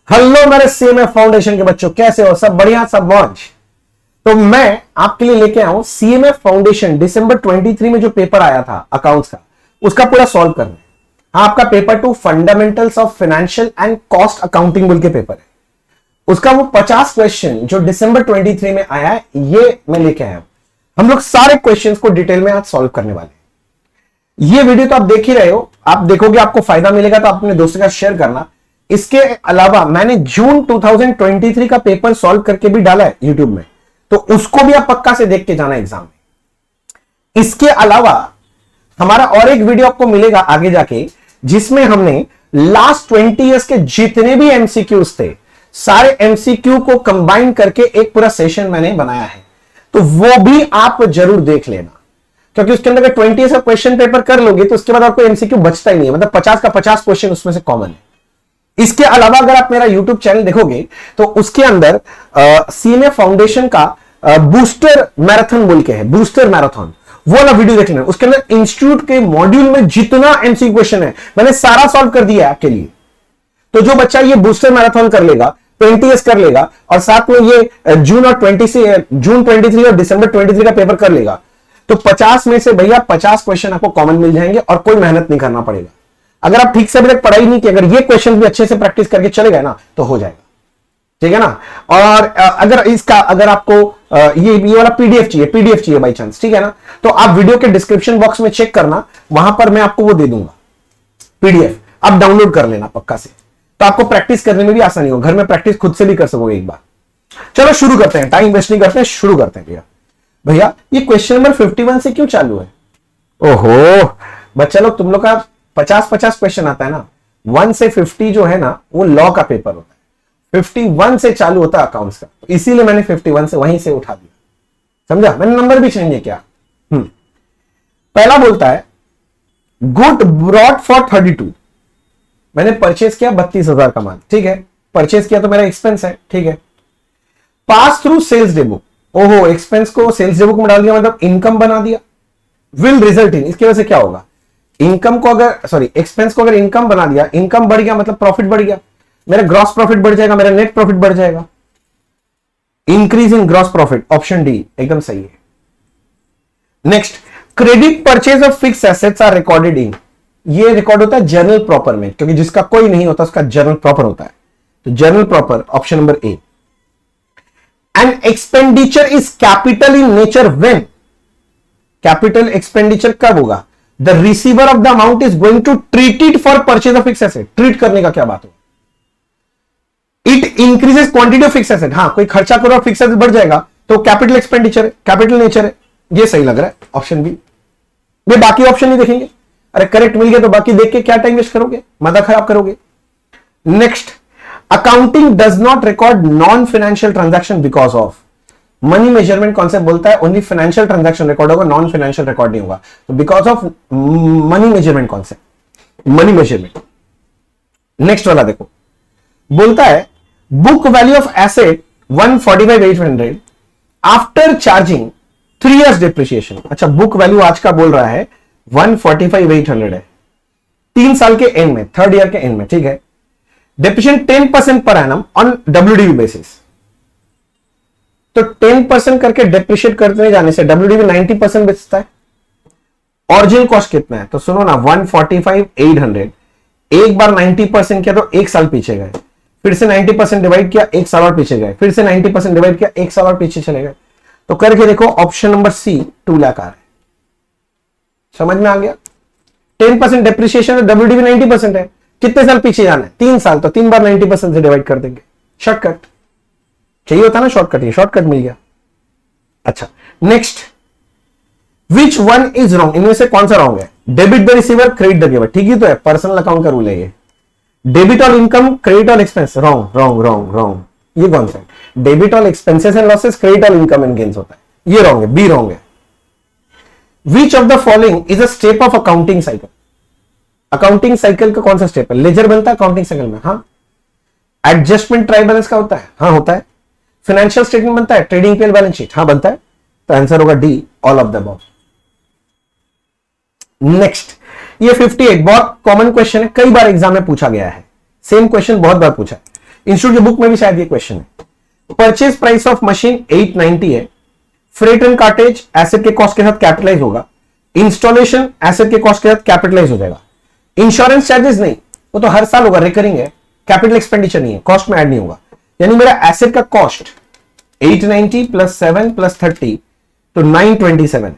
Hello मेरे CMA foundation के बच्चों, कैसे हो? सब बढ़िया, सब मौज। तो मैं आपके लिए लेके आया हूं सीएमए फाउंडेशन दिसंबर 23 में जो पेपर आया था अकाउंट्स का, उसका पूरा सॉल्व करना है। हाँ, आपका paper 2 fundamentals of financial and cost accounting बोल के पेपर है। उसका वो 50 क्वेश्चन जो दिसंबर 23 में आया है, ये मैं लेके आया हूं। हम लोग सारे क्वेश्चन को डिटेल में आज सॉल्व करने वाले हैं। ये वीडियो तो आप देख ही रहे हो, आप देखोगे, आपको फायदा मिलेगा तो अपने दोस्तों का शेयर करना। इसके अलावा मैंने जून 2023 का पेपर सॉल्व करके भी डाला है यूट्यूब में, तो उसको भी आप पक्का से देख के जाना एग्जाम में। इसके अलावा हमारा और एक वीडियो आपको मिलेगा आगे जाके, जिसमें हमने लास्ट 20 इयर्स के जितने भी एमसीक्यूज थे, सारे एमसीक्यू को कंबाइन करके एक पूरा सेशन मैंने बनाया है, तो वो भी आप जरूर देख लेना। क्योंकि उसके अंदर 20 इयर्स का क्वेश्चन पेपर कर लोगे तो उसके बाद आपको एमसीक्यू बचता ही नहीं है, मतलब 50 का 50 क्वेश्चन उसमें से कॉमन है। इसके अलावा अगर आप मेरा YouTube चैनल देखोगे तो उसके अंदर सीएमए फाउंडेशन का बूस्टर मैराथन बोल के है, बूस्टर मैराथन, वो वाला वीडियो देख लेना। उसके अंदर इंस्टीट्यूट के मॉड्यूल में जितना एमसीक्यू क्वेश्चन है मैंने सारा सॉल्व कर दिया है आपके लिए। तो जो बच्चा ये बूस्टर मैराथन कर लेगा, 20 इयर्स कर लेगा, और साथ में ये जून 23 और दिसंबर 23 का पेपर कर लेगा, तो 50 में से भैया 50 क्वेश्चन आपको कॉमन मिल जाएंगे और कोई मेहनत नहीं करना पड़ेगा। अगर आप ठीक से अभी तक पढ़ाई नहीं की, अगर ये क्वेश्चन भी अच्छे से प्रैक्टिस करके चले गए ना, तो हो जाएगा, ठीक है ना। और अगर आपको ये वाला पीडीएफ चाहिए बाई चांस, ठीक है ना, तो आप वीडियो के डिस्क्रिप्शन बॉक्स में चेक करना, वहां पर मैं आपको वो दे दूंगा पीडीएफ, आप डाउनलोड कर लेना पक्का से, तो आपको प्रैक्टिस करने में भी आसानी हो, घर में प्रैक्टिस खुद से भी कर सकोगे एक बार। चलो शुरू करते हैं, टाइम वेस्ट नहीं करते हैं, शुरू करते हैं। भैया ये क्वेश्चन नंबर 51 से क्यों चालू है? ओहो बच्चा लोग, तुम लोग का 50-50 क्वेश्चन आता है ना, 1 से 50 जो है ना, वो लॉ का पेपर होता है, 51 से चालू होता है अकाउंट्स का, इसीलिए मैंने 51 से वहीं से उठा दिया, समझा? मैंने नंबर भी चेंज किया। पहला बोलता है गुड ब्रॉट फॉर 32, मैंने परचेस किया 32,000 का माल, ठीक है, परचेस किया तो मेरा एक्सपेंस है, ठीक है। Pass through sales day book, ओहो एक्सपेंस को सेल्स डे बुक में डाल दिया, मतलब इनकम बना दिया। विल रिजल्ट इन, इसकी वजह से क्या होगा, इनकम को एक्सपेंस को अगर इनकम बना दिया, इनकम बढ़ गया मतलब प्रॉफिट बढ़ गया, मेरा ग्रॉस प्रॉफिट बढ़ जाएगा, मेरा नेट प्रॉफिट बढ़ जाएगा। Increase in gross profit, option D एकदम सही है। Next, credit purchase of fix assets are recorded in, ये रिकॉर्ड होता है जर्नल प्रॉपर में, क्योंकि जिसका कोई नहीं होता उसका जर्नल प्रॉपर होता है, तो journal proper option number A. And expenditure is capital in nature when, capital expenditure कब होगा? The receiver of the amount is going to treat it for purchase of fixed asset. Treat करने का क्या बात हो? It increases quantity of fixed asset. हाँ, कोई खर्चा करो और फिक्स एसेट बढ़ जाएगा तो कैपिटल एक्सपेंडिचर है, कैपिटल नेचर है, ये सही लग रहा है ऑप्शन बी। वे बाकी ऑप्शन नहीं देखेंगे, अरे करेक्ट मिल गया तो बाकी देख के क्या टाइम वेस्ट करोगे, मजा खराब करोगे। Next, accounting does not record non financial transaction because of, money measurement concept बोलता है ओनली फाइनेंशियल ट्रांजैक्शन रिकॉर्ड होगा, नॉन फाइनेंशियल रिकॉर्ड नहीं होगा, तो because of money measurement concept, money measurement. Next वाला देखो, बोलता है book value of asset 145,800 after charging 3 years depreciation. अच्छा, बुक वैल्यू आज का बोल रहा है 145,800 है, 3 साल के एंड में, 3rd ईयर के एंड में, ठीक है। Depreciation 10% per annum on WDV basis, तो 10% करके डेप्रिशिएट करते जाने से WDV 90% बचता है। ओरिजिनल कॉस्ट कितना है? तो सुनो ना, 145,800, एक बार 90% किया तो 1 साल पीछे गए, फिर से 90% डिवाइड किया 1 साल और पीछे गए, फिर से 90% डिवाइड किया 1 साल और पीछे चले गए, तो करके देखो ऑप्शन नंबर सी 2 लाख आ रहा है। समझ में आ गया? 10% डेप्रिशिएशन है, WDV 90% है, कितने साल पीछे जाना है? 3 साल, तो 3 बार 90% से डिवाइड कर देंगे, शॉर्टकट चाहिए होता ना, शॉर्टकट, ये शॉर्टकट मिल गया। अच्छा, next, which one is wrong, इनमें से कौन सा रॉन्ग है? Debit the receiver, credit the giver, ठीक ही तो है, पर्सनल अकाउंट का रूल है ये। Debit all income, credit all expense, wrong wrong wrong wrong, ये कौन सा है? Debit all expenses and losses, credit all income and gains होता है, ये रॉन्ग है, बी रॉन्ग है। विच of the following is a step of accounting cycle, accounting cycle का कौन सा स्टेप है? लेजर बनता है अकाउंटिंग साइकिल में, हाँ। एडजस्टमेंट ट्रायल बैलेंस का होता है, हाँ होता है। फाइनेंशियल स्टेटमेंट बनता है, ट्रेडिंग पेल बैलेंस शीट, हाँ बनता है, तो आंसर होगा D, all of the above. Next, ये 58 बहुत कॉमन क्वेश्चन है, कई बार एग्जाम में पूछा गया है, सेम क्वेश्चन बहुत बार पूछा है। इंस्टीट्यूट की बुक में भी शायद ये क्वेश्चन है। परचेज प्राइस ऑफ मशीन 890 है, फ्रेट एंड कार्टेज एसेट के कॉस्ट के साथ कैपिटलाइज होगा, इंस्टॉलेशन एसेट के कॉस्ट के साथ कैपिटलाइज हो जाएगा, इंश्योरेंस चार्जेस नहीं, वो तो हर साल होगा, रिकरिंग है, कैपिटल एक्सपेंडिचर नहीं है, कॉस्ट में ऐड नहीं होगा। यानी मेरा एसेट का कॉस्ट 890 प्लस 7 प्लस 30 तो 927 है।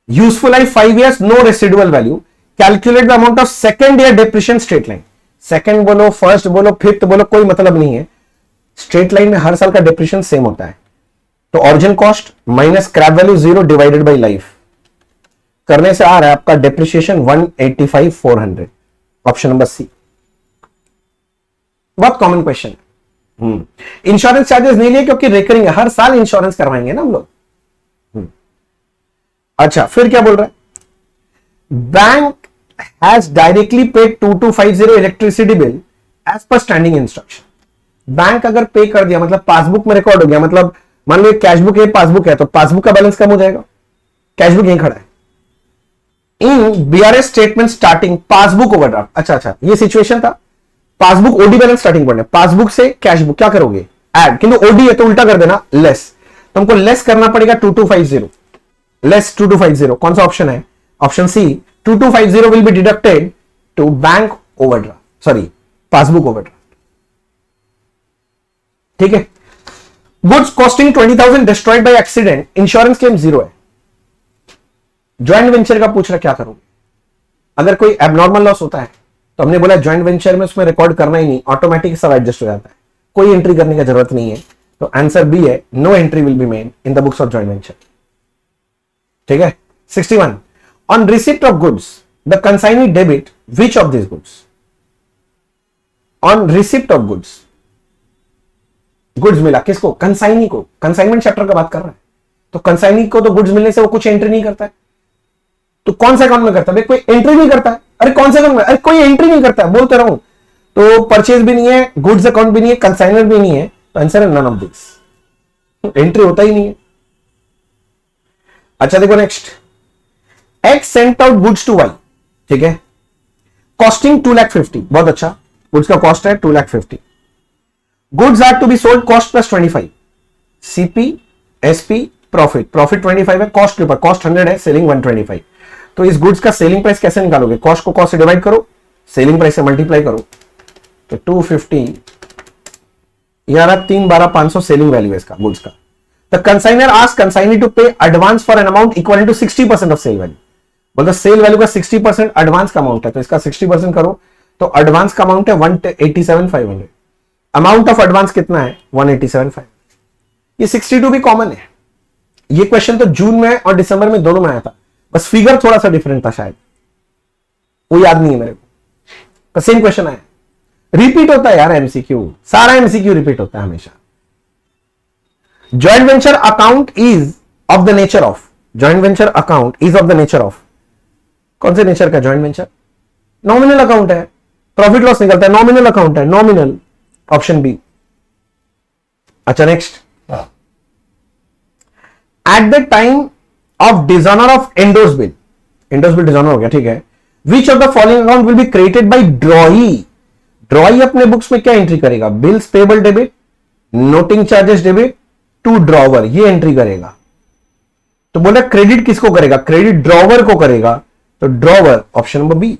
Useful life 5 years, no residual value, calculate the amount of second year depreciation straight line. Second बोलो, फर्स्ट बोलो, फिफ्थ बोलो, कोई मतलब नहीं है, स्ट्रेट लाइन में हर साल का डिप्रिशिएशन सेम होता है। तो origin cost minus scrap value 0 divided by life करने से आ रहा है आपका डिप्रिशिएशन 185,400, ऑप्शन नंबर सी। बहुत कॉमन क्वेश्चन है। इंश्योरेंस चार्जेस नहीं लिए क्योंकि रिकरिंग है, हर साल इंश्योरेंस करवाएंगे ना हम लोग। अच्छा, फिर क्या बोल रहा है, bank has directly paid 2250 electricity bill as per standing instruction. Bank अगर पे कर दिया मतलब पासबुक में रिकॉर्ड हो गया, मतलब मान लो कैशबुक है, पासबुक है, तो पासबुक का बैलेंस कम हो जाएगा, कैशबुक यहीं खड़ा है। In BRS statement starting passbook overdraft, अच्छा ये सिचुएशन था, passbook OD balance starting point है, पासबुक से कैशबुक क्या करोगे ऐड, किंतु ओडी है तो उल्टा कर देना लेस, तो हमको लेस करना पड़ेगा 2250, लेस 2250, कौन सा ऑप्शन है, option C, 2250 will be deducted to bank overdraft, sorry passbook overdraft. ठीक है, goods costing 20,000 destroyed by accident, insurance claim 0 है। ज्वाइंट वेंचर का पूछ रहा क्या करोगे, अगर कोई एबनॉर्मल लॉस होता है तो हमने बोला ज्वाइंट वेंचर में उसमें रिकॉर्ड करना ही नहीं, ऑटोमेटिक सब एडजस्ट हो जाता है, कोई एंट्री करने की जरूरत नहीं है, तो आंसर बी है, no entry will be made in the books of joint venture. ठीक है, 61, on receipt of goods the consignee debit which of this goods, on receipt of goods, goods मिला किसको, कंसाइनी को, कंसाइनमेंट चैप्टर का बात कर रहा है, तो कंसाइनी को तो गुड्स मिलने से वो कुछ एंट्री नहीं करता है, तो कौन सा अकाउंट में करता है, कोई एंट्री नहीं करता है, अरे कौन सा अकाउंट में, अरे कोई एंट्री नहीं करता है, बोलते रहूं, तो परचेज भी नहीं है, गुड्स अकाउंट भी नहीं है, कंसाइनर भी नहीं है, तो आंसर है नन ऑफ दिस, एंट्री होता ही नहीं है। अच्छा देखो next, X sent out goods to Y, ठीक है, कॉस्टिंग 2,50,000, बहुत अच्छा, गुड्स का कॉस्ट है 2,50,000, goods are to be sold cost plus 25, CP SP profit, profit 25 है, कॉस्ट के ऊपर, कॉस्ट 100 है, सेलिंग 125, तो इस गुड्स का सेलिंग प्राइस कैसे निकालोगे, कॉस्ट को कॉस्ट से डिवाइड करो, सेलिंग प्राइस से मल्टीप्लाई करो, तो 250 यार 3,12,500 सेलिंग वैल्यू है इसका गुड्स का। The consignor asked consignee to pay advance for an amount equal to 60% of sale value, बोलते सेल वैल्यू का 60% एडवांस का अमाउंट है, तो इसका 60% करो, तो एडवांस का अमाउंट है 187,500, अमाउंट ऑफ एडवांस कितना है 187,500। ये 62 भी कॉमन है, ये क्वेश्चन तो जून में और दिसंबर में दोनों में आया था, बस फिगर थोड़ा सा डिफरेंट था शायद, वो याद नहीं है मेरे को, सेम क्वेश्चन आया, रिपीट होता है यार एमसीक्यू, सारा एमसीक्यू रिपीट होता है हमेशा। Joint venture account is of the nature of, joint venture account is of the nature of, कौन से नेचर का जॉइंट वेंचर, नॉमिनल अकाउंट है, प्रॉफिट लॉस निकलता है, नॉमिनल अकाउंट है, नॉमिनल, ऑप्शन बी। अच्छा next, at the time of dishonour of endorse bill, endorse bill dishonour हो गया, ठीक है, विच of the following account will be created by ड्रॉई, ड्रॉई अपने बुक्स में क्या एंट्री करेगा, bills payable debit, noting charges debit to drawer, ये एंट्री करेगा, तो बोला क्रेडिट किसको करेगा, क्रेडिट ड्रॉवर को करेगा, तो ड्रॉवर, ऑप्शन नंबर बी।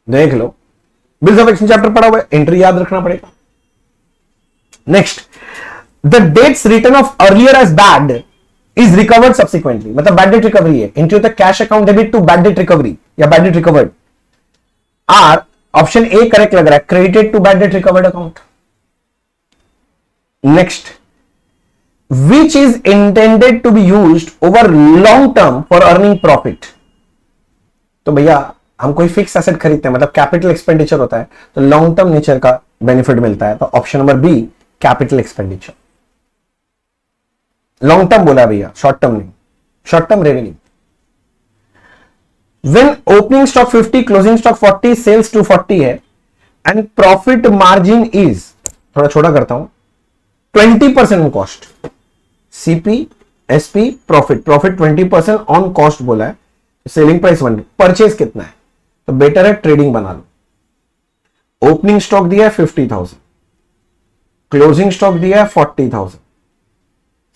देख लो, बिल्स ऑफ एक्सचेंज चैप्टर पढ़ा हुआ है, एंट्री याद रखना पड़ेगा। Next, the debts written off earlier as bad is recovered subsequently, मतलब बैड डेट रिकवरी है, एंट्री होता है cash account debit to bad debt recovery या bad debt recovered, or option A correct लग रहा है, credited to bad debt recovered account. Next, which is intended to be used over long term for earning profit, तो भैया हम कोई fix asset खरीदते हैं, मतलब कैपिटल एक्सपेंडिचर होता है, तो लॉन्ग टर्म नेचर का बेनिफिट मिलता है, तो option number B capital expenditure, long term बोला भैया, शॉर्ट टर्म नहीं, short term revenue. When opening stock 50, closing stock 40, sales 240 है, and profit margin is, थोड़ा छोटा करता हूं, 20% cost, CP SP profit, profit 20% on cost बोला है, सेलिंग प्राइस 1, परचेज कितना है, तो बेटर है ट्रेडिंग बना लो, ओपनिंग स्टॉक दिया है 50,000, क्लोजिंग स्टॉक दिया है 40,000,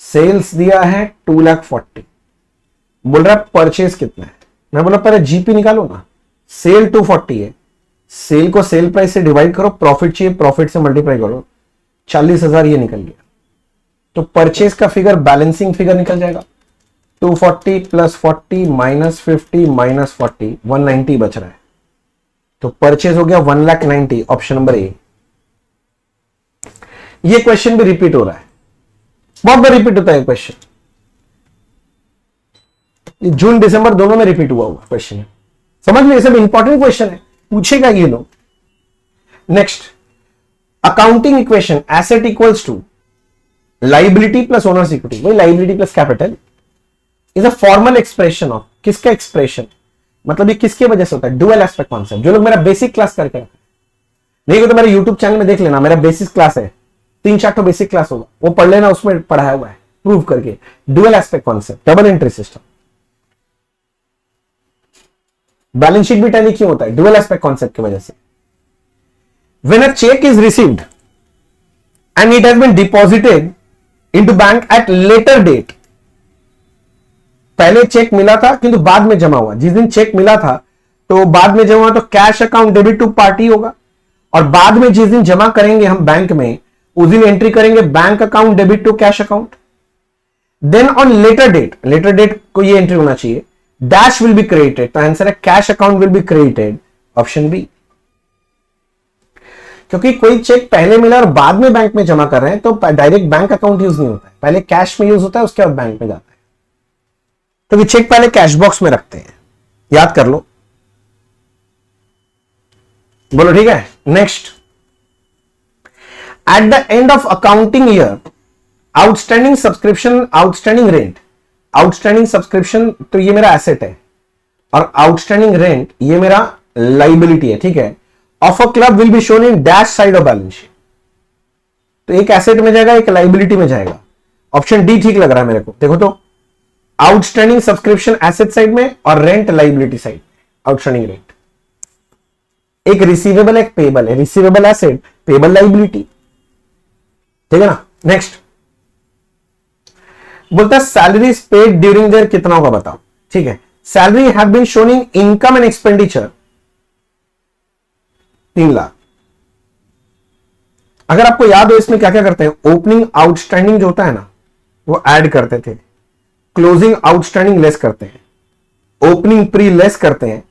सेल्स दिया है 2,40,000। बोल रहा है परचेज कितना है। मैं बोला पहले जीपी निकालो ना, सेल 240 है, सेल को सेल प्राइस से डिवाइड करो, प्रॉफिट चाहिए प्रॉफिट से मल्टीप्लाई करो, 40,000 ये निकल गया। तो परचेज का फिगर बैलेंसिंग फिगर निकल जाएगा, 240 प्लस 40 माइनस 50 माइनस 40, 190 बच रहा है। तो परचेज हो गया 1,90,000, ऑप्शन नंबर ए। ये क्वेश्चन भी रिपीट हो रहा है, बहुत बार रिपीट होता है क्वेश्चन, जून दिसंबर दोनों में रिपीट हुआ क्वेश्चन है। समझ में, ये सब इंपॉर्टेंट क्वेश्चन है, पूछेगा ये लोग। Next, accounting equation asset equals to liability plus owners equity, वही liability plus capital is a formal expression of, किसका एक्सप्रेशन, मतलब ये किसके वजह से होता है, डुअल एस्पेक्ट कॉन्सेप्ट। जो लोग मेरा बेसिक क्लास करके नहीं तो मेरे यूट्यूब चैनल में देख लेना, मेरा बेसिक क्लास है, 3-4 तो बेसिक क्लास होगा, वो पढ़ लेना, उसमें पढ़ाया हुआ है प्रूव करके। Dual aspect concept, double entry system. Balance sheet भी टैली क्यों होता है, डुअल एस्पेक्ट कॉन्सेप्ट की वजह से। When a cheque is received and it has been deposited into bank at later date, पहले चेक मिला था किंतु बाद में जमा हुआ, जिस दिन चेक मिला था तो बाद में जमा हुआ, तो cash account debit to party होगा। और बाद में जिस दिन जमा करेंगे हम बैंक में, उस दिन एंट्री करेंगे bank account debit to cash account. Then on later date, later date को ये एंट्री होना चाहिए, डैश विल बी क्रिएटेड, तो आंसर है cash account will be created, option B. क्योंकि कोई चेक पहले मिला और बाद में बैंक में जमा कर रहे हैं तो डायरेक्ट बैंक अकाउंट यूज नहीं होता है, पहले कैश में यूज होता है, उसके बाद बैंक में जाता है। तो ये चेक पहले कैश बॉक्स में रखते हैं, याद कर लो, बोलो ठीक है। Next, eight the end of accounting year outstanding subscription, outstanding rent, outstanding subscription तो ये मेरा एसेट है और आउटस्टैंडिंग रेंट ये मेरा लाइबिलिटी है, ठीक है। Of a club will be shown in dash side of balance sheet, तो एक एसेट में जाएगा एक लाइबिलिटी में जाएगा, ऑप्शन डी ठीक लग रहा है मेरे को। देखो तो आउटस्टैंडिंग सब्सक्रिप्शन एसेट साइड में और रेंट लाइबिलिटी साइड में, आउटस्टैंडिंग रेंट। एक रिसीवेबल एक पेबल है, रिसीवेबल एसेट पेबल लाइबिलिटी, ठीक है ना। नेक्स्ट बोलता है सैलरी पेड ड्यूरिंग देयर कितना होगा बताओ, ठीक है। Salary have been shown in income and expenditure 3 lakh. अगर आपको याद हो इसमें क्या क्या करते हैं, ओपनिंग आउटस्टैंडिंग जो होता है ना वो ऐड करते थे, क्लोजिंग आउटस्टैंडिंग लेस करते हैं, ओपनिंग प्री लेस करते हैं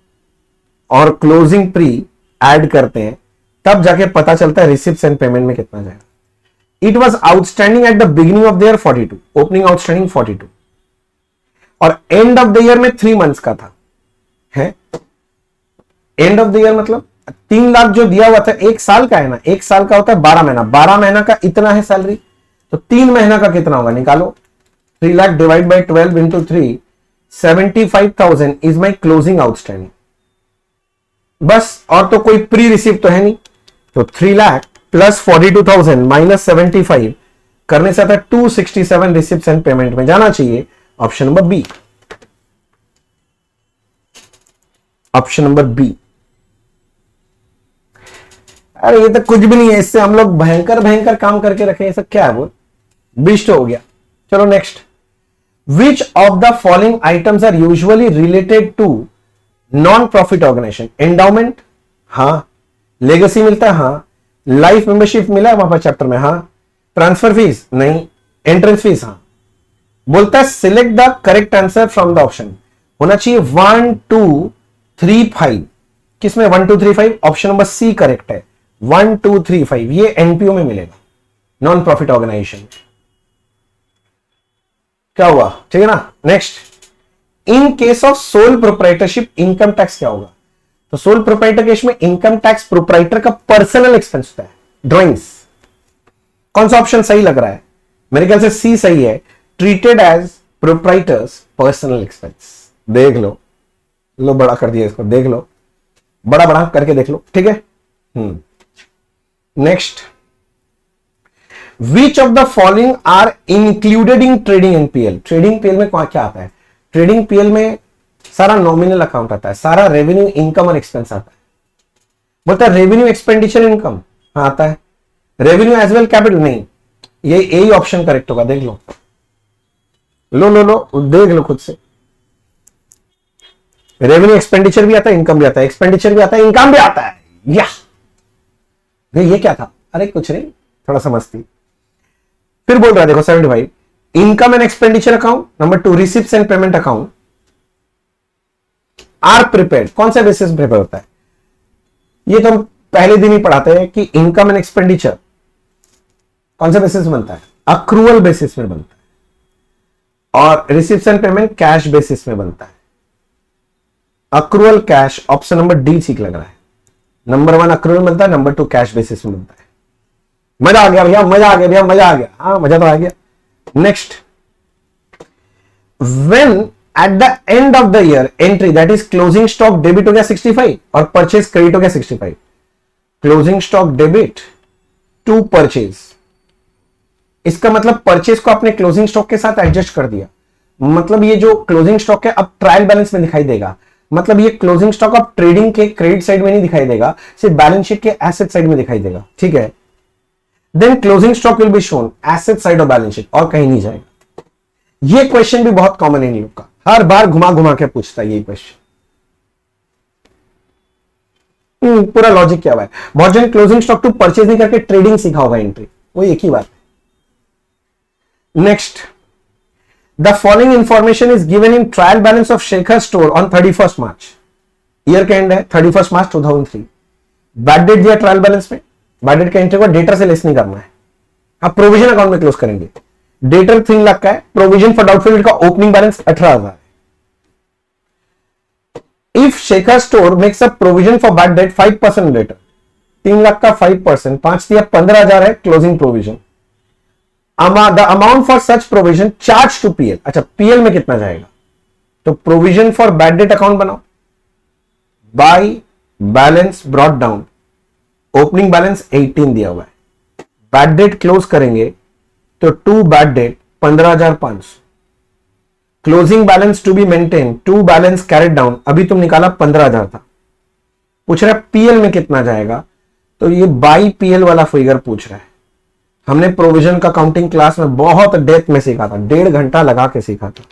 और क्लोजिंग प्री ऐड करते हैं, तब जाके पता चलता है रिसिप्ट्स एंड पेमेंट में कितना जाएगा। It was outstanding at the beginning of the year 42, opening outstanding 42 और एंड ऑफ द ईयर में 3 मंथ्स का था, है एंड ऑफ द ईयर मतलब 3 लाख जो दिया हुआ था, 1 साल का है ना, 1 साल का होता है 12 महीना, 12 महीना का इतना है सैलरी, तो 3 महीना का कितना होगा निकालो। 3 lakh divide by 12 into 3, 75,000 is my closing outstanding, बस। और तो कोई प्री रिसीव तो है नहीं, तो 3 लाख प्लस 42,000 माइनस 75 करने से आता है 267 रिसिप्ट्स एंड पेमेंट में जाना चाहिए, option number B, option number B. अरे ये तो कुछ भी नहीं है, इससे हम लोग भयंकर भयंकर काम करके रखे, ये सब क्या है वो बिस्ट हो गया। चलो next, which of the following items are usually related to non profit organisation, endowment हाँ, लेगेसी मिलता है हाँ, लाइफ मेंबरशिप मिला है वहां पर चैप्टर में हाँ, ट्रांसफर फीस नहीं, एंट्रेंस फीस हाँ। बोलता है select the correct answer from the option, होना चाहिए 1 2 3 5, किसमें 1 2 3 5, ऑप्शन नंबर सी करेक्ट है, 1 2 3 5 ये एनपीओ में मिलेगा, नॉन प्रॉफिट ऑर्गेनाइजेशन। क्या हुआ, ठीक है ना। Next, in case of sole proprietorship income tax क्या होगा, तो सोल प्रोप्राइटर केस में इनकम टैक्स प्रोप्राइटर का पर्सनल एक्सपेंस होता है, ड्राइंग्स। कौन सा ऑप्शन सही लग रहा है, मेरे ख्याल से सी सही है, treated as proprietors personal expense. देख लो, लो बड़ा कर दिया इसको, देख लो बड़ा बड़ा करके देख लो, ठीक है। Next, which of the following are included in trading NPL, trading PL में क्या आता है, ट्रेडिंग पीएल में सारा नॉमिनल अकाउंट आता है, सारा रेवेन्यू इनकम और एक्सपेंस आता है। बोलता है रेवेन्यू एक्सपेंडिचर इनकम, हाँ आता है। रेवेन्यू एज वेल कैपिटल, नहीं, ये यही ऑप्शन करेक्ट होगा, देख लो लो लो लो देख लो खुद से। रेवेन्यू एक्सपेंडिचर भी आता है, इनकम भी आता है, एक्सपेंडिचर भी आता है, इनकम भी आता है। या ये क्या था? अरे कुछ नहीं, थोड़ा समझती। फिर बोल रहा है देखो 75, income and expenditure account, number 2 receipts and payment account are prepared. कौन सा बेसिस प्रिपेयर होता है? ये तो हम पहले दिन ही पढ़ाते हैं कि इनकम एंड एक्सपेंडिचर कौन सा बेसिस बनता है? अक्रूवल बेसिस में बनता है, और receipts and payment cash basis में बनता है। Accrual cash, option number D ठीक लग रहा है। नंबर 1 अक्रूवल बनता है, नंबर 2 कैश बेसिस में बनता है। मजा आ गया भैया, मजा आ गया भैया, मजा आ गया। हाँ मजा तो आ गया। Next, when at the end of the year entry that is closing stock debit हो गया 65 और परचेज क्रेडिट हो गया 65। Closing stock debit to purchase, इसका मतलब परचेज को आपने क्लोजिंग स्टॉक के साथ एडजस्ट कर दिया। मतलब ये जो क्लोजिंग स्टॉक है अब ट्रायल बैलेंस में दिखाई देगा। मतलब ये क्लोजिंग स्टॉक अब ट्रेडिंग के क्रेडिट साइड में नहीं दिखाई देगा, सिर्फ बैलेंस शीट के एसेट साइड में दिखाई देगा। ठीक है, then closing stock will be shown asset side of balance sheet, और कहीं नहीं जाएगा। ये क्वेश्चन भी बहुत कॉमन है इन लोग का, हर बार घुमा घुमा के पूछता है ये क्वेश्चन। पूरा लॉजिक क्या हुआ है? बहुत जन क्लोजिंग स्टॉक टू परचेज नहीं करके ट्रेडिंग सीखा होगा एंट्री, वो एक ही बात है। Next, the following information is given in trial balance of Shekhar store on 31 March. Year का एंड है 31 मार्च 2003। बैड डेट दिया ट्रायल बैलेंस में, बैड डेट का एंट्री को डेटर से लेस नहीं करना है। आप प्रोविजन अकाउंट में क्लोज करेंगे। डेटर 3 लाख का है, प्रोविजन फॉर डाउटफुल डेट का opening balance 18,000। If Shekhar store makes a provision for bad date 5% letter, 3 lakh का 5%, 5 दिया 15,000 है closing provision. The amount for such provision charge to PL. अच्छा, पीएल में कितना जाएगा? तो provision for bad debt account बनाओ, by balance brought down, opening balance 18 दिया हुआ है। बैड डेट क्लोज करेंगे तो to bad debt 15,500, closing balance to be maintain, to balance carried down, अभी तुम निकाला 15,000 था। पूछ रहा है पीएल में कितना जाएगा, तो ये बाई पीएल वाला फिगर पूछ रहा है। हमने प्रोविजन का काउंटिंग क्लास में बहुत डेप्थ में सीखा था, 1.5 घंटा लगा के सीखा था।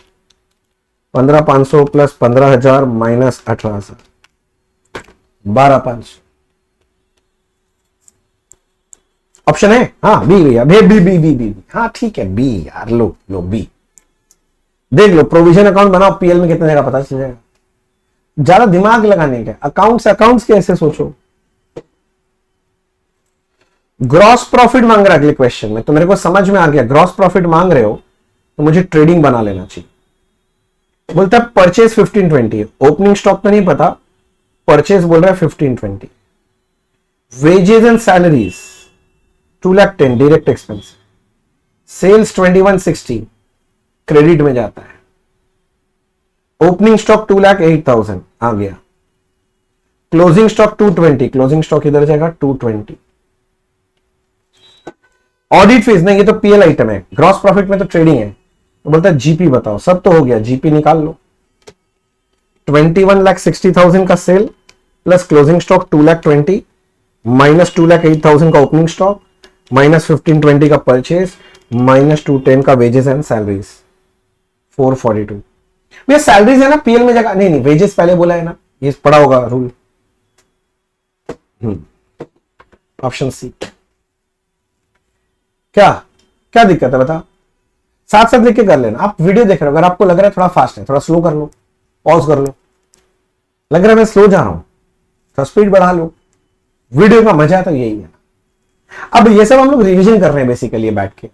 15,500 प्लस 15,000 माइनस 18,000, 12,500। ऑप्शन है, हाँ बी भैया, B B B B B, हाँ ठीक है बी यार, लो लो बी। देख लो प्रोविजन अकाउंट बनाओ, पीएल में कितना जाएगा पता चल जाएगा। ज्यादा दिमाग लगाने का, अकाउंट्स कैसे सोचो। ग्रॉस प्रॉफिट मांग रहा है अगले क्वेश्चन में, तो मेरे को समझ में आ गया ग्रॉस प्रॉफिट मांग रहे हो तो मुझे ट्रेडिंग बना लेना चाहिए। बोलता है परचेज 1520, ओपनिंग स्टॉक तो नहीं पता, परचेज बोल रहा है 1520। Wages and salaries 2,10,000 direct expense, sales 2160 credit में जाता है। ओपनिंग स्टॉक 2,08,000 आ गया। क्लोजिंग स्टॉक 220, क्लोजिंग स्टॉक इधर जाएगा 220। ऑडिट फीस नहीं, ये तो पीएल आइटम है, ग्रॉस प्रॉफिट में तो ट्रेडिंग है। तो बोलता है जीपी बताओ, सब तो हो गया, जीपी निकाल लो। 21,60,000 का sale plus closing stock 2,20,000 minus 2,08,000 का ओपनिंग स्टॉक माइनस 1520 का परचेज माइनस 210 का वेजेस एंड सैलरीज 442। भैया सैलरीज है ना पीएल में जगह, नहीं वेजेस पहले बोला है ना, ये पढ़ा होगा रूल। Option C. क्या क्या दिक्कत है बता, साथ साथ लिख के कर लेना। आप वीडियो देख रहे हो, अगर आपको लग रहा है थोड़ा फास्ट है, थोड़ा स्लो कर लो, पॉज कर लो। लग रहा है मैं स्लो जा रहा हूं, थोड़ा स्पीड बढ़ा लो। वीडियो का मजा तो यही है। अब ये सब हम लोग रिवीजन कर रहे हैं बेसिकली बैठ के।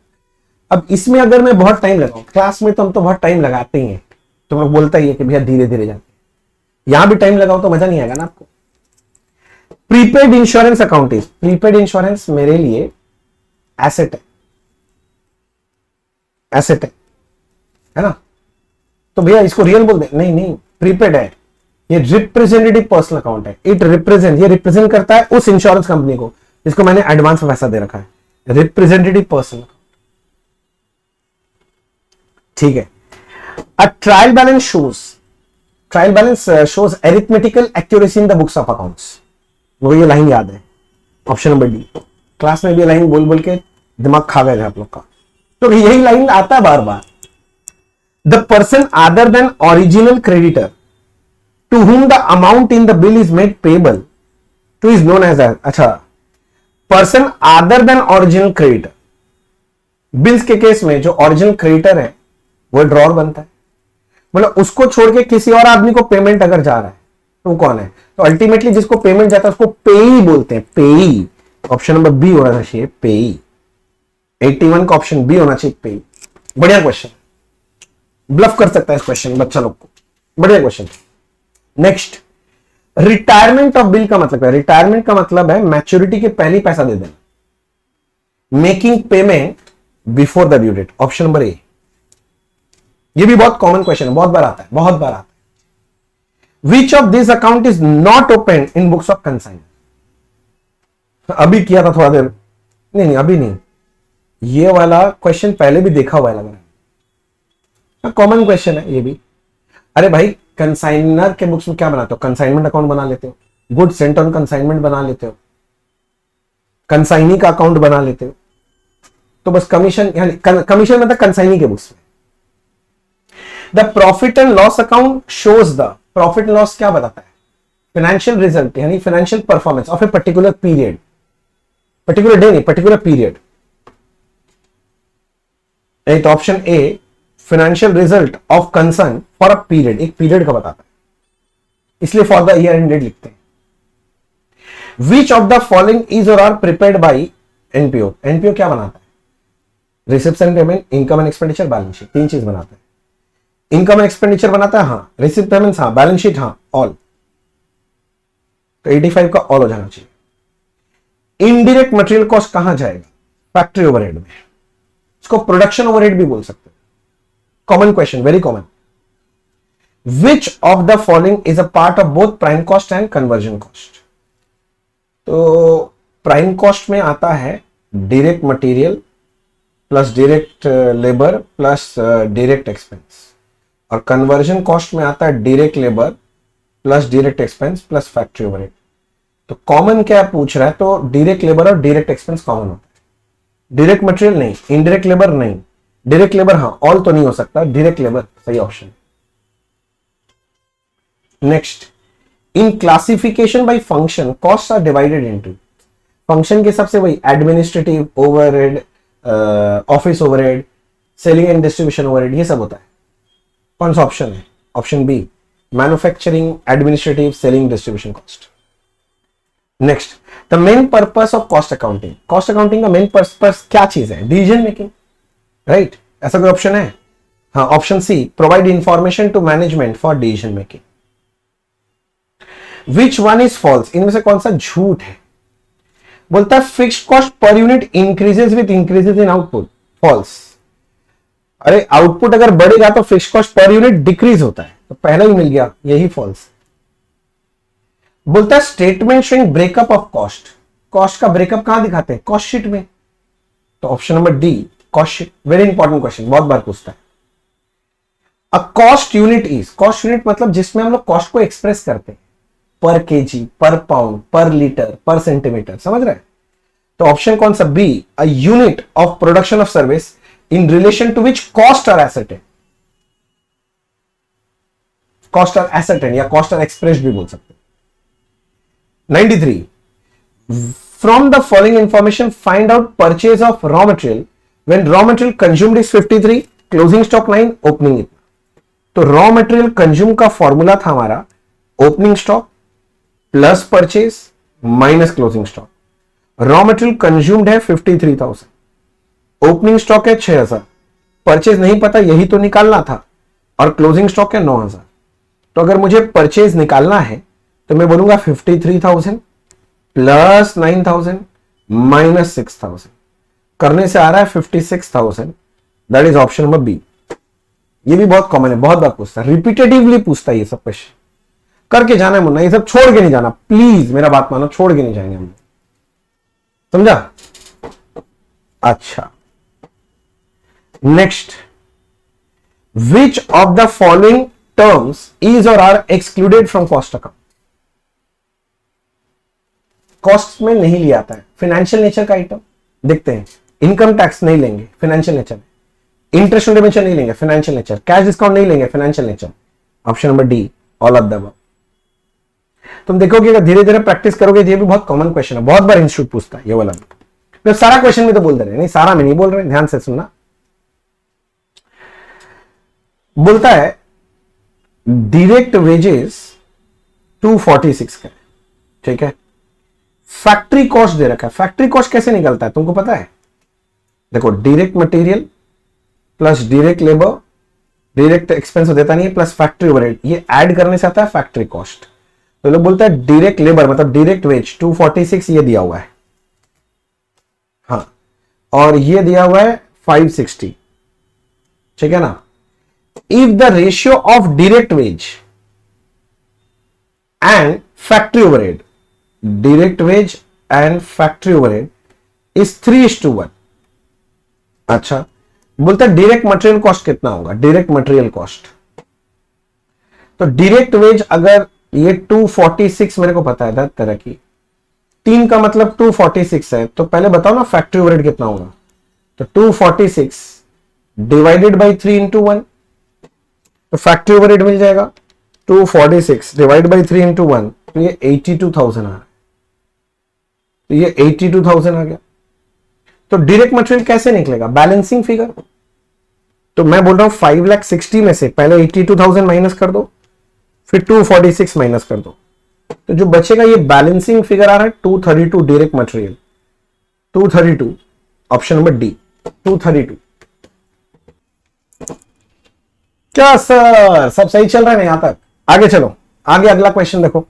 अब इसमें अगर मैं बहुत टाइम लगाऊं, क्लास में तो हम तो बहुत टाइम लगाते ही हैं, तो मैं बोलता ही है कि भैया धीरे धीरे जाते। यहां भी टाइम लगाओ तो मजा नहीं आएगा ना आपको। Prepaid insurance account is, prepaid insurance मेरे लिए एसेट है, एसेट है ना। तो भैया इसको रियल बोल दे, नहीं नहीं प्रीपेड है, ये रिप्रेजेंटेटिव पर्सनल अकाउंट है। इट रिप्रेजेंट, ये रिप्रेजेंट करता है उस इंश्योरेंस कंपनी को जिसको मैंने एडवांस में पैसा दे रखा है, रिप्रेजेंटेटिव पर्सनल। ठीक है। A trial balance shows, trial balance shows arithmetical accuracy in the books of accounts. वो ये लाइन याद है, ऑप्शन नंबर डी। क्लास में भी लाइन बोल बोल के दिमाग खा गए थे आप लोग का, तो यही लाइन आता है बार बार। The person other than original creditor to whom the amount in the bill is made payable to is known as अच्छा, person other than original creditor, bills के केस में जो ओरिजिनल क्रेडिटर है वो ड्रॉर बनता है, मतलब उसको छोड़ के किसी और आदमी को पेमेंट अगर जा रहा है तो वो कौन है? तो अल्टीमेटली जिसको पेमेंट जाता है उसको पेई बोलते हैं, पेई। ऑप्शन नंबर बी होना चाहिए, पेई। 81 का ऑप्शन बी होना चाहिए, पेई। बढ़िया क्वेश्चन, ब्लफ कर सकता है इस क्वेश्चन बच्चा लोग को, बढ़िया question. Next, retirement of bill का मतलब है, रिटायरमेंट का मतलब है मैच्योरिटी के पहले पैसा दे देना, making payment before the due date. Option number A. ये भी बहुत कॉमन क्वेश्चन है, बहुत बार आता है, बहुत बार आता है। विच of this account is not open in books of consignment? अभी किया था थोड़ा देर, नहीं अभी नहीं, ये वाला क्वेश्चन पहले भी देखा हुआ है लग रहा है, कॉमन क्वेश्चन है ये भी। अरे भाई, कंसाइनर के बुक्स में क्या बनाते हो? कंसाइनमेंट अकाउंट बना लेते हो, गुड सेंट ऑन कंसाइनमेंट बना लेते हो, कंसाइनी का अकाउंट बना लेते हो, तो बस कमीशन, यानी कमीशन मतलब कंसाइनी के बुक्स में। The profit and loss account shows the, profit and loss क्या बताता है? फाइनेंशियल रिजल्ट, यानी financial performance of a particular period, particular day नहीं, पर्टिकुलर पीरियड। तो option A, financial result of concern for a period, एक period का बताता है, इसलिए फॉर द ईयर एंडेड लिखते हैं। Which of the following is or are prepared by NPO? NPO क्या बनाता है? Reception payment, income and expenditure, balance sheet, तीन चीज बनाता है। इनकम एंड एक्सपेंडिचर बनाता है, हाँ। रिसिप्ट पेमेंट्स, हाँ। बैलेंस शीट, हाँ। ऑल, तो 85 का ऑल हो जाना चाहिए। इनडायरेक्ट मटेरियल कॉस्ट कहां जाएगा? फैक्ट्री ओवरहेड में, इसको प्रोडक्शन ओवरहेड भी बोल सकते हैं। Common question, very common. Which of the following is a part of both prime cost and conversion cost? तो प्राइम कॉस्ट में आता है direct material plus direct labour plus direct expense, और कन्वर्जन कॉस्ट में आता है direct labour plus direct expense plus factory overhead. तो common क्या पूछ रहा है? तो डायरेक्ट लेबर और डायरेक्ट एक्सपेंस कॉमन होता है, डायरेक्ट मटेरियल नहीं, इनडायरेक्ट लेबर नहीं। डायरेक्ट लेबर हाँ, ऑल तो नहीं हो सकता, डायरेक्ट लेबर सही option. Next, in classification by function cost are divided into, function के हिसाब से वही administrative overhead, office overhead, selling and distribution overhead, ये सब होता है। कौन सा ऑप्शन है? Option B, manufacturing, administrative, selling, distribution cost. Next, the main purpose of cost accounting, cost accounting का मेन पर्पस क्या चीज है? Decision making, right? ऐसा कोई ऑप्शन है? हाँ, option C, provide information to management for decision making. Which one is false? इनमें से कौन सा झूठ है? बोलता है fixed cost per unit increases with increases in output, false. अरे आउटपुट अगर बढ़ेगा तो fixed cost per unit decrease होता है, तो पहला ही मिल गया, यही फॉल्स। बोलता है statement showing breakup of cost, cost का ब्रेकअप कहां दिखाते हैं? कॉस्ट शीट में, तो option number D, cost sheet. Very important question, बहुत बार पूछता है। A cost unit is, cost unit मतलब जिसमें हम लोग कॉस्ट को एक्सप्रेस करते हैं, पर केजी, पर पाउंड, पर लीटर, पर सेंटीमीटर, समझ रहे हैं? तो ऑप्शन कौन सा? B, a unit of production of service in relation to which cost are एसेटेड, cost are एसेटेड या कॉस्ट आर एक्सप्रेस्ड भी बोल सकते हैं। 93, from the following information find out purchase of raw material when raw material consumed is 53, closing stock 9, opening इतना। तो raw material consume का formula था हमारा opening stock plus purchase minus closing stock. Raw material consumed है 53,000, opening stock है 6,000, purchase नहीं पता, यही तो निकालना था, और क्लोजिंग स्टॉक है 9,000। तो अगर मुझे परचेज निकालना है तो मैं बोलूंगा 53,000 प्लस 9,000 माइनस 6,000, करने से आ रहा है 56,000, that is option number B. ये भी बहुत कॉमन है, बहुत बार पूछता है, रिपीटेटिवली पूछता है ये सब क्वेश्चन। करके जाना है मुन्ना, ये सब छोड़ के नहीं जाना, प्लीज मेरा बात मानो, छोड़ के नहीं जाएंगे हम, समझा? अच्छा, next, which of the following terms is or are excluded from cost account? Cost में नहीं लिया आता है, फाइनेंशियल नेचर का आइटम देखते हैं, इनकम टैक्स नहीं लेंगे, financial nature, interest on debenture नहीं लेंगे, फाइनेंशियल नेचर, कैश डिस्काउंट नहीं लेंगे, financial nature. Option number D, all of the above. तुम देखोगे अगर धीरे धीरे प्रैक्टिस करोगे, ये भी बहुत कॉमन क्वेश्चन है, बहुत बार इंस्टीट्यूट पूछता है ये वाला। तो सारा क्वेश्चन में तो बोल दे रहे, नहीं सारा में नहीं बोल रहे, ध्यान से सुनना। बोलता है डायरेक्ट वेजेस 246 का, ठीक है। फैक्ट्री कॉस्ट दे रखा है, फैक्ट्री कॉस्ट कैसे निकलता है तुमको पता है? देखो, direct material plus direct labour, direct expense देता नहीं है, प्लस फैक्ट्री ओवरहेड, ये ऐड करने से आता है फैक्ट्री कॉस्ट। तो लोग बोलता है डायरेक्ट लेबर मतलब डायरेक्ट वेज 246 ये दिया हुआ है, हाँ, और ये दिया हुआ है 560, ठीक है ना। If the ratio of direct wage and factory overhead, direct wage and factory overhead is 3:1। अच्छा, बोलता है डायरेक्ट मटेरियल कॉस्ट कितना होगा, डायरेक्ट मटेरियल कॉस्ट। तो डायरेक्ट वेज अगर ये 246 मेरे को पता है 10 तरह की, 3 का मतलब 246 है, तो पहले बताओ ना फैक्ट्री ओवरहेड कितना होगा। तो 246 डिवाइडेड बाई 3 इंटू 1, तो फैक्ट्री ओवरहेड मिल जाएगा 246 डिवाइड बाई 3 इंटू 1, तो ये 82,000 आ रहा है, तो ये 82,000 आ गया। तो डायरेक्ट मटेरियल कैसे निकलेगा, बैलेंसिंग फिगर। तो मैं बोल रहा हूं 5,60,000 में से पहले 82,000 माइनस कर दो, फिर 246 माइनस कर दो, तो जो बचेगा ये बैलेंसिंग फिगर आ रहा है 232 direct material, 232, option number D 232। क्या सर सब सही चल रहा है ना यहां तक? आगे चलो, आगे अगला क्वेश्चन देखो।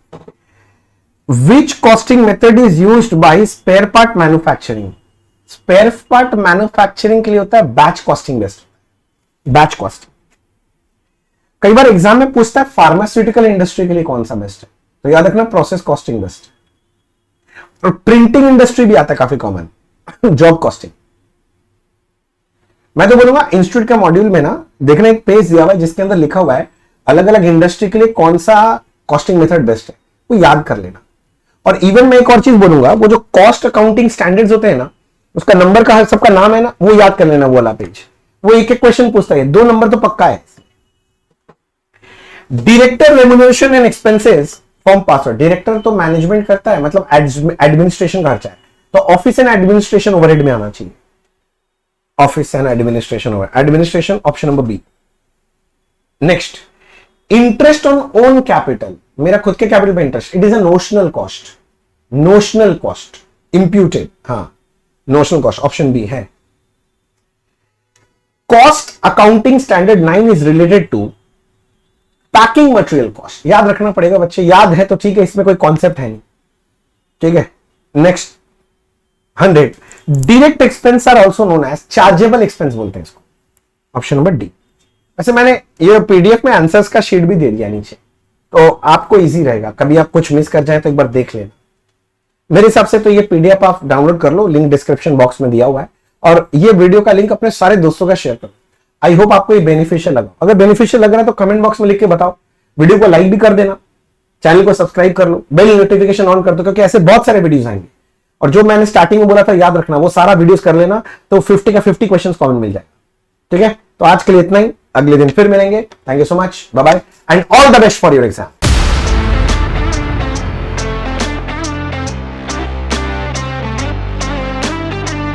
Which costing method is used by spare part manufacturing? Spare part manufacturing के लिए होता है batch costing best, batch costing. कई बार एग्जाम में पूछता है फार्मास्यूटिकल इंडस्ट्री के लिए कौन सा बेस्ट है, तो याद रखना प्रोसेस कॉस्टिंग बेस्ट। और प्रिंटिंग इंडस्ट्री भी आता है काफी कॉमन, जॉब कॉस्टिंग। मैं तो बोलूंगा इंस्टीट्यूट के मॉड्यूल में ना देखना एक पेज दिया हुआ है जिसके अंदर लिखा हुआ है अलग अलग इंडस्ट्री के लिए कौन सा कॉस्टिंग मेथड बेस्ट है, वो याद कर लेना। और इवन मैं एक और चीज बोलूंगा, वो जो कॉस्ट अकाउंटिंग स्टैंडर्ड्स होते हैं ना, उसका नंबर का सबका नाम है ना, वो याद कर लेना, वो वाला पेज। वो एक एक क्वेश्चन पूछता है, 2 नंबर तो पक्का है। Director remuneration and expenses form password. Director तो मैनेजमेंट करता है, मतलब एडमिनिस्ट्रेशन खर्चा है, तो ऑफिस एंड एडमिनिस्ट्रेशन ओवरहेड में आना चाहिए, office and administration overhead, administration option number B. Next, interest on own capital, मेरा खुद के कैपिटल पे interest, it is a notional cost, notional cost imputed, हाँ नोशनल कॉस्ट, ऑप्शन बी है। Cost accounting standard 9 is related to packing material cost. याद रखना पड़ेगा बच्चे, याद है तो ठीक है, इसमें कोई कॉन्सेप्ट है नहीं, ठीक है। Next 100, direct expense are also known as chargeable expense बोलते हैं इसको, ऑप्शन नंबर डी। वैसे मैंने ये पीडीएफ में आंसर्स का शीट भी दे दिया नीचे, तो आपको इजी रहेगा, कभी आप कुछ मिस कर जाए तो एक बार देख लेना। मेरे हिसाब से तो ये पीडीएफ आप डाउनलोड कर लो, लिंक डिस्क्रिप्शन बॉक्स में दिया हुआ है, और ये वीडियो का लिंक अपने सारे दोस्तों का शेयर करो। आई होप आपको ये बेनिफिशियल लगा। अगर बेनिफिशियल लग रहा है तो कमेंट बॉक्स में लिख के बताओ, वीडियो को लाइक भी कर देना, चैनल को सब्सक्राइब कर लो, बेल नोटिफिकेशन ऑन कर दो, क्योंकि ऐसे बहुत सारे वीडियोस आएंगे। और जो मैंने स्टार्टिंग में बोला था याद रखना, वो सारा वीडियोस कर लेना, तो 50 का 50 क्वेश्चंस कॉमन मिल जाएगा, ठीक है। तो आज के लिए इतना ही, अगले दिन फिर मिलेंगे। Thank you so much, bye bye and all the best for your exam.